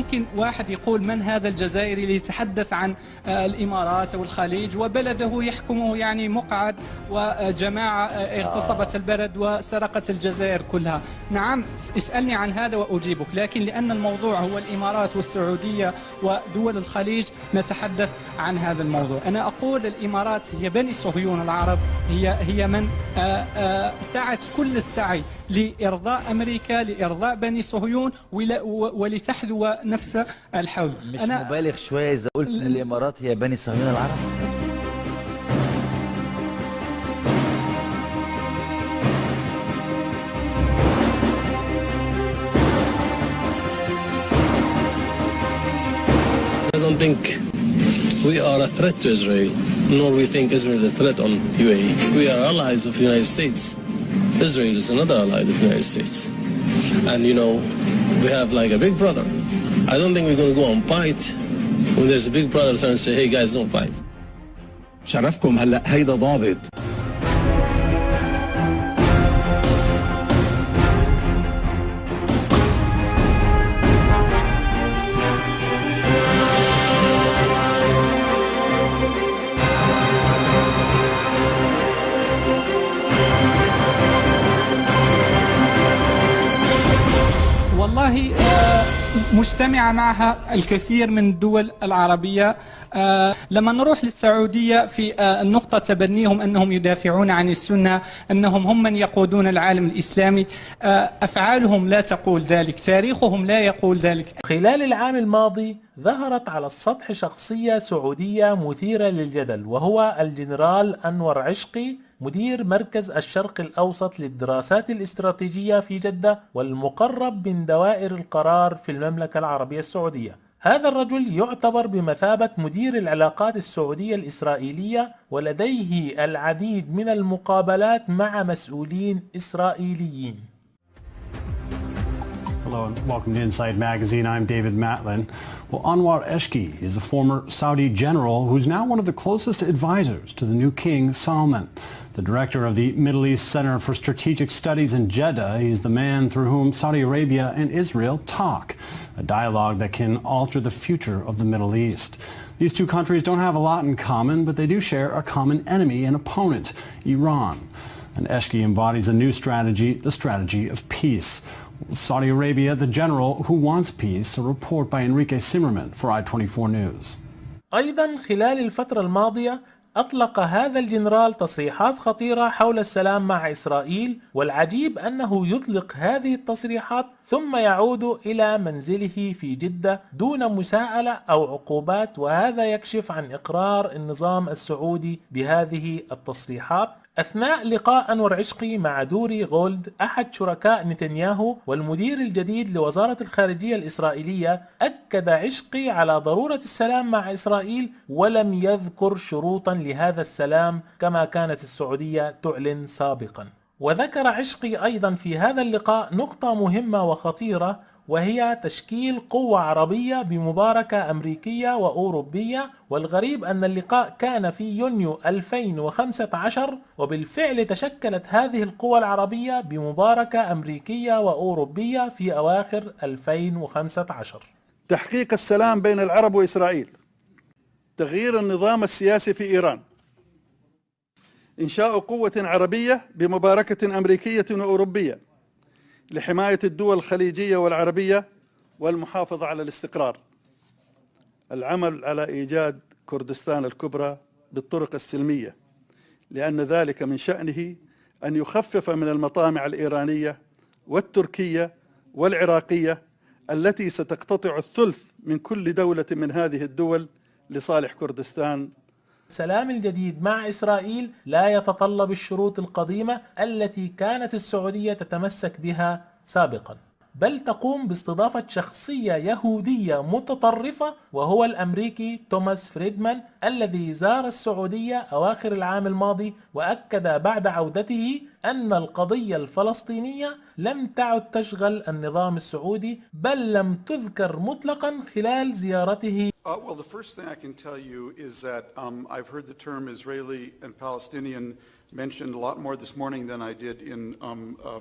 ممكن واحد يقول من هذا الجزائري اللي يتحدث عن الامارات او الخليج وبلده يحكمه يعني مقعد وجماعه اغتصبت البلد وسرقت الجزائر كلها. نعم اسالني عن هذا واجيبك، لكن لان الموضوع هو الامارات والسعوديه ودول الخليج نتحدث عن هذا الموضوع. انا اقول الامارات هي بني صهيون العرب، هي من سعت كل السعي لإرضاء أمريكا، لإرضاء بني صهيون ولتحذو نفس الحول. مش مبالغ شوية إذا قلت إن الإمارات هي بني صهيون العرب؟ I don't think we are a threat to Israel, nor we think Israel is a threat on UAE. We are allies of the United States. Israel is another ally of the United States. And you know, we have like a big brother. I don't think we're going to go and fight when there's a big brother trying to say, hey guys, don't fight. شرفكم هلا هيدا ضابط. والله مجتمعة معها الكثير من الدول العربية. لما نروح للسعودية في النقطة تبنيهم أنهم يدافعون عن السنة، أنهم هم من يقودون العالم الإسلامي، أفعالهم لا تقول ذلك، تاريخهم لا يقول ذلك. خلال العام الماضي ظهرت على السطح شخصية سعودية مثيرة للجدل، وهو الجنرال أنور عشقي، مدير مركز الشرق الأوسط للدراسات الاستراتيجية في جدة والمقرب من دوائر القرار في المملكة العربية السعودية. هذا الرجل يعتبر بمثابة مدير العلاقات السعودية الإسرائيلية، ولديه العديد من المقابلات مع مسؤولين إسرائيليين. Hello and welcome to Inside Magazine. I'm David Matlin. Well, Anwar Eshki is a former Saudi general who's now one of the closest advisors to the new King Salman. The director of the Middle East Center for Strategic Studies in Jeddah. He's the man through whom Saudi Arabia and Israel talk, a dialogue that can alter the future of the Middle East. These two countries don't have a lot in common, but they do share a common enemy and opponent, Iran. And Eshki embodies a new strategy, the strategy of peace. Saudi Arabia, the general who wants peace, a report by Enrique Zimmerman for I-24 News. أيضا خلال الفترة الماضية أطلق هذا الجنرال تصريحات خطيرة حول السلام مع إسرائيل، والعجيب أنه يطلق هذه التصريحات ثم يعود إلى منزله في جدة دون مساءلة أو عقوبات، وهذا يكشف عن إقرار النظام السعودي بهذه التصريحات. أثناء لقاء أنور عشقي مع دوري غولد أحد شركاء نتنياهو والمدير الجديد لوزارة الخارجية الإسرائيلية، أكد عشقي على ضرورة السلام مع إسرائيل ولم يذكر شروطا لهذا السلام كما كانت السعودية تعلن سابقا. وذكر عشقي أيضا في هذا اللقاء نقطة مهمة وخطيرة، وهي تشكيل قوة عربية بمباركة أمريكية وأوروبية. والغريب أن اللقاء كان في يونيو 2015، وبالفعل تشكلت هذه القوى العربية بمباركة أمريكية وأوروبية في أواخر 2015. تحقيق السلام بين العرب وإسرائيل، تغيير النظام السياسي في إيران، إنشاء قوة عربية بمباركة أمريكية وأوروبية لحماية الدول الخليجية والعربية والمحافظة على الاستقرار، العمل على إيجاد كردستان الكبرى بالطرق السلمية، لأن ذلك من شأنه أن يخفف من المطامع الإيرانية والتركية والعراقية التي ستقتطع الثلث من كل دولة من هذه الدول لصالح كردستان. السلام الجديد مع إسرائيل لا يتطلب الشروط القديمة التي كانت السعودية تتمسك بها سابقا، بل تقوم باستضافة شخصية يهودية متطرفة، وهو الأمريكي توماس فريدمان الذي زار السعودية أواخر العام الماضي، وأكد بعد عودته أن القضية الفلسطينية لم تعد تشغل النظام السعودي، بل لم تذكر مطلقا خلال زيارته. Well, the first thing I can tell you is that I've heard the term Israeli and Palestinian mentioned a lot more this morning than I did in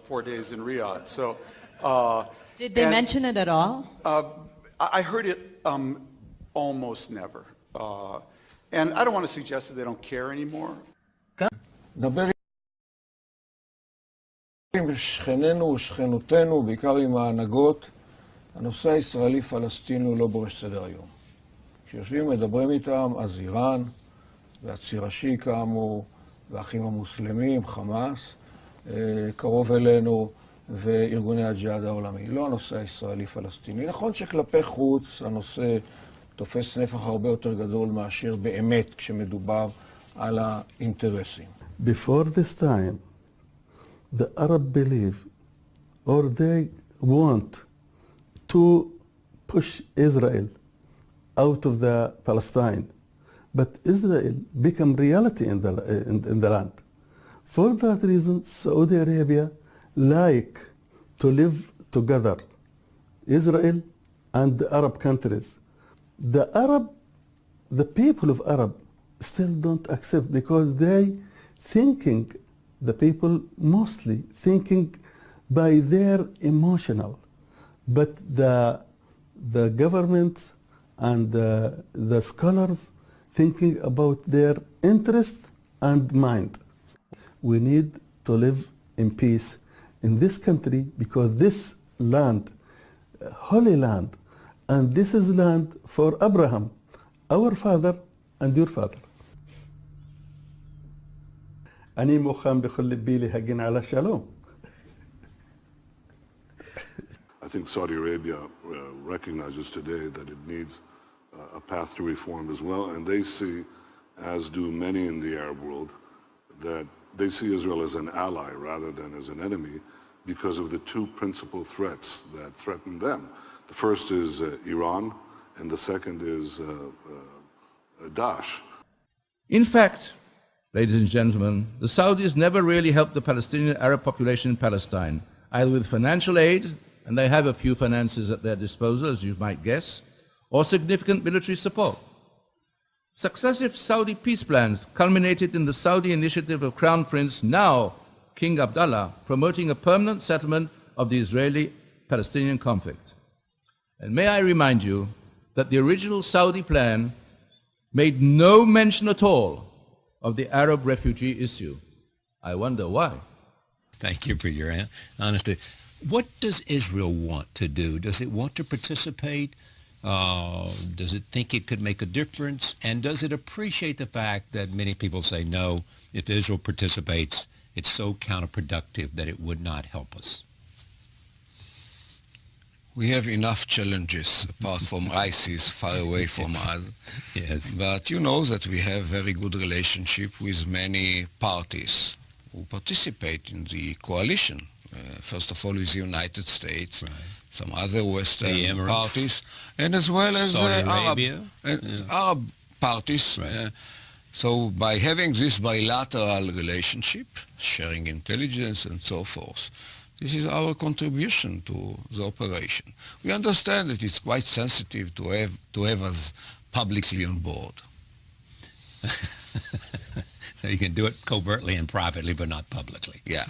4 days in Riyadh. So, did they mention it at all? I heard it almost never. And I don't want to suggest that they don't care anymore. דבר עם שכנינו ושכנותינו, בעיקר עם ההנהגות, הנושא הישראלי-פלסטיני הוא לא בראש סדר היום. כשיושבים מדברים איתם, אז איראן והציר השיעי כאמור, והאחים המוסלמים, חמאס, קרוב אלינו, וארגוני הג'יהאד העולמי. לא הנושא הישראלי-פלסטיני. נכון שכלפי חוץ הנושא תופס נפח הרבה יותר גדול מאשר באמת כשמדובר על האינטרסים. Before this time, the Arab believe or they want to push Israel out of the Palestine, but Israel become reality in the land. For that reason, Saudi Arabia like to live together, Israel and the Arab countries. The people of Arab still don't accept because they thinking, the people mostly thinking by their emotional, but the government and the scholars thinking about their interest and mind. We need to live in peace in this country because this land, holy land, and this is land for Abraham, our father and your father. أنا مخام بكل لبي لي هجين على الشلوم. I think Saudi Arabia recognizes today that it needs a path to reform as well, and they see, as do many in the Arab world, that they see Israel as an ally rather than as an enemy because of the two principal threats that threaten them. The first is Iran, and the second is Daesh. In fact, ladies and gentlemen, the Saudis never really helped the Palestinian Arab population in Palestine, either with financial aid, and they have a few finances at their disposal, as you might guess, or significant military support. Successive Saudi peace plans culminated in the Saudi initiative of Crown Prince, now King Abdullah, promoting a permanent settlement of the Israeli-Palestinian conflict. And may I remind you that the original Saudi plan made no mention at all of the Arab refugee issue. I wonder why. Thank you for your honesty. What does Israel want to do? Does it want to participate? Does it think it could make a difference? And does it appreciate the fact that many people say, no, if Israel participates, it's so counterproductive that it would not help us? We have enough challenges apart from ISIS far away from us. Yes. But you know that we have very good relationship with many parties who participate in the coalition. First of all with the United States, right, some other Western parties, and as well as Arab parties. Right. So by having this bilateral relationship, sharing intelligence and so forth, this is our contribution to the operation. We understand that it's quite sensitive to have us publicly on board. So you can do it covertly and privately, but not publicly. Yeah.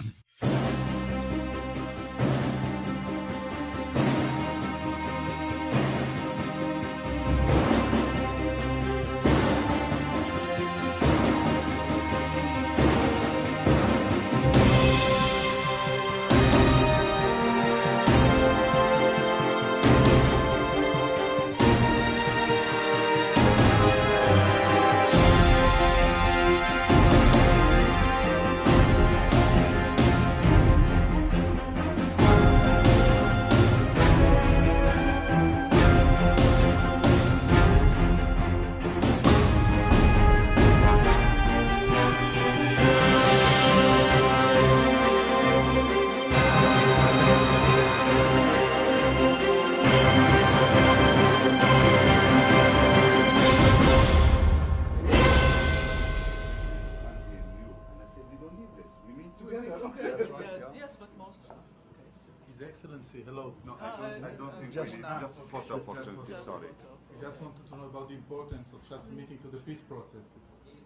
Hello. No, I don't think just a photo opportunity, sorry. We just wanted to know about the importance of such a meeting to the peace process.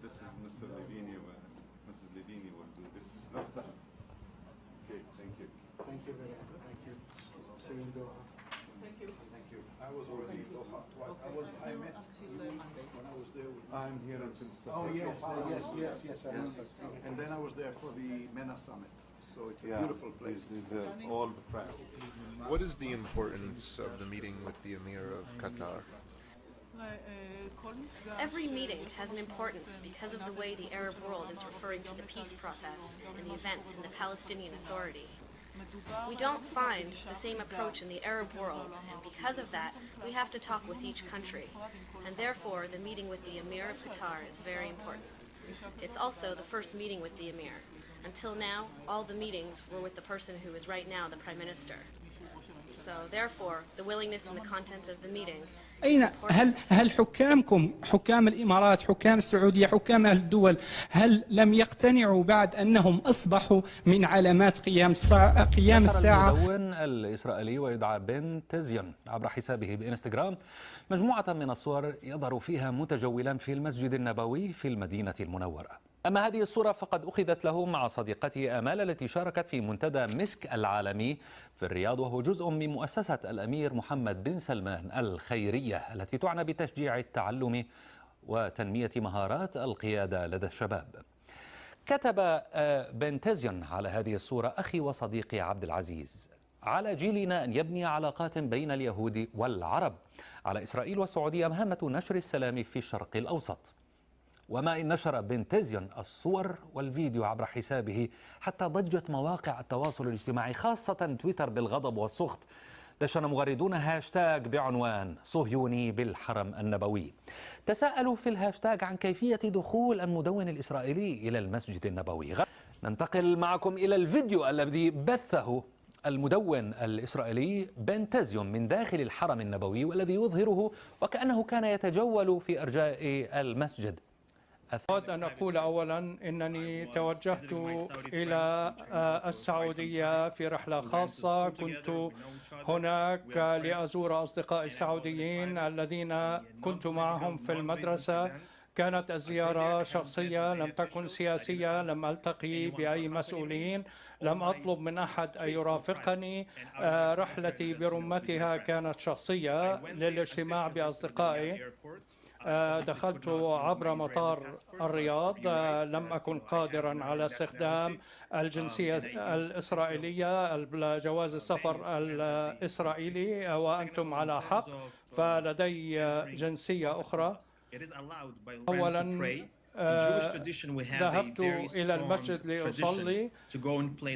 This is Mr. Levini, Mrs. Levini will do this. Okay, thank you. Thank you very much. Thank you. See you in Doha. Thank you. Thank you. I was already in Doha twice. I met you when I was there. I'm here until September. Yes. I remember. And then I was there for the MENA summit. So it's a beautiful place. This is all the practice. What is the importance of the meeting with the Emir of Qatar? Every meeting has an importance because of the way the Arab world is referring to the peace process and the events in the Palestinian Authority. We don't find the same approach in the Arab world, and because of that, we have to talk with each country. And therefore, the meeting with the Emir of Qatar is very important. It's also the first meeting with the Emir. Until now, all the meetings were with the person who is right now the Prime Minister. So therefore, the willingness and the content of the meeting. هل حكام الامارات، حكام السعوديه، حكام اهل الدول، هل لم يقتنعوا بعد انهم اصبحوا من علامات قيام الساعه؟ المدون الاسرائيلي ويدعى بن تزيون عبر حسابه بانستغرام مجموعه من الصور يظهر فيها متجولا في المسجد النبوي في المدينه المنوره. أما هذه الصورة فقد أخذت له مع صديقته آمال التي شاركت في منتدى مسك العالمي في الرياض، وهو جزء من مؤسسة الأمير محمد بن سلمان الخيرية التي تعنى بتشجيع التعلم وتنمية مهارات القيادة لدى الشباب. كتب بن تزيون على هذه الصورة: أخي وصديقي عبد العزيز، على جيلنا أن يبني علاقات بين اليهود والعرب، على إسرائيل والسعودية مهمة نشر السلام في الشرق الأوسط. وما إن نشر بن تزيون الصور والفيديو عبر حسابه حتى ضجت مواقع التواصل الاجتماعي خاصة تويتر بالغضب والسخط. دشن مغردون هاشتاج بعنوان صهيوني بالحرم النبوي. تساءلوا في الهاشتاج عن كيفية دخول المدون الإسرائيلي إلى المسجد النبوي. ننتقل معكم إلى الفيديو الذي بثه المدون الإسرائيلي بن تزيون من داخل الحرم النبوي، والذي يظهره وكأنه كان يتجول في أرجاء المسجد. أود أن أقول أولا أنني توجهت إلى السعودية في رحلة خاصة. كنت هناك لأزور أصدقائي السعوديين الذين كنت معهم في المدرسة. كانت الزيارة شخصية، لم تكن سياسية، لم ألتقي بأي مسؤولين، لم أطلب من أحد أن يرافقني. رحلتي برمتها كانت شخصية للاجتماع بأصدقائي. دخلت عبر مطار الرياض، لم أكن قادرا على استخدام الجنسية الإسرائيلية، جواز السفر الإسرائيلي، وأنتم على حق، فلدي جنسية أخرى. أولا ذهبت إلى المسجد لأصلي،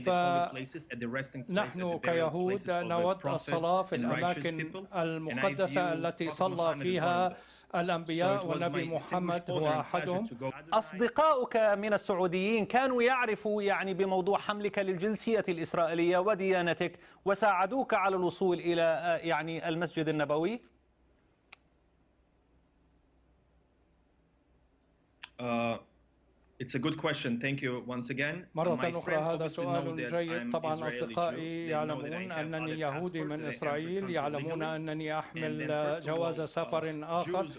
فنحن كيهود نود الصلاة في الأماكن المقدسة التي صلى فيها الأنبياء، والنبي محمد هو أحدهم. أصدقاؤك من السعوديين كانوا يعرفوا بموضوع حملك للجنسية الإسرائيلية وديانتك وساعدوك على الوصول إلى المسجد النبوي؟ It's a good question. Thank you once again. مرة أخرى هذا سؤال جيد. طبعا أصدقائي يعلمون أنني يهودي من إسرائيل، يعلمون أنني أحمل جواز سفر آخر،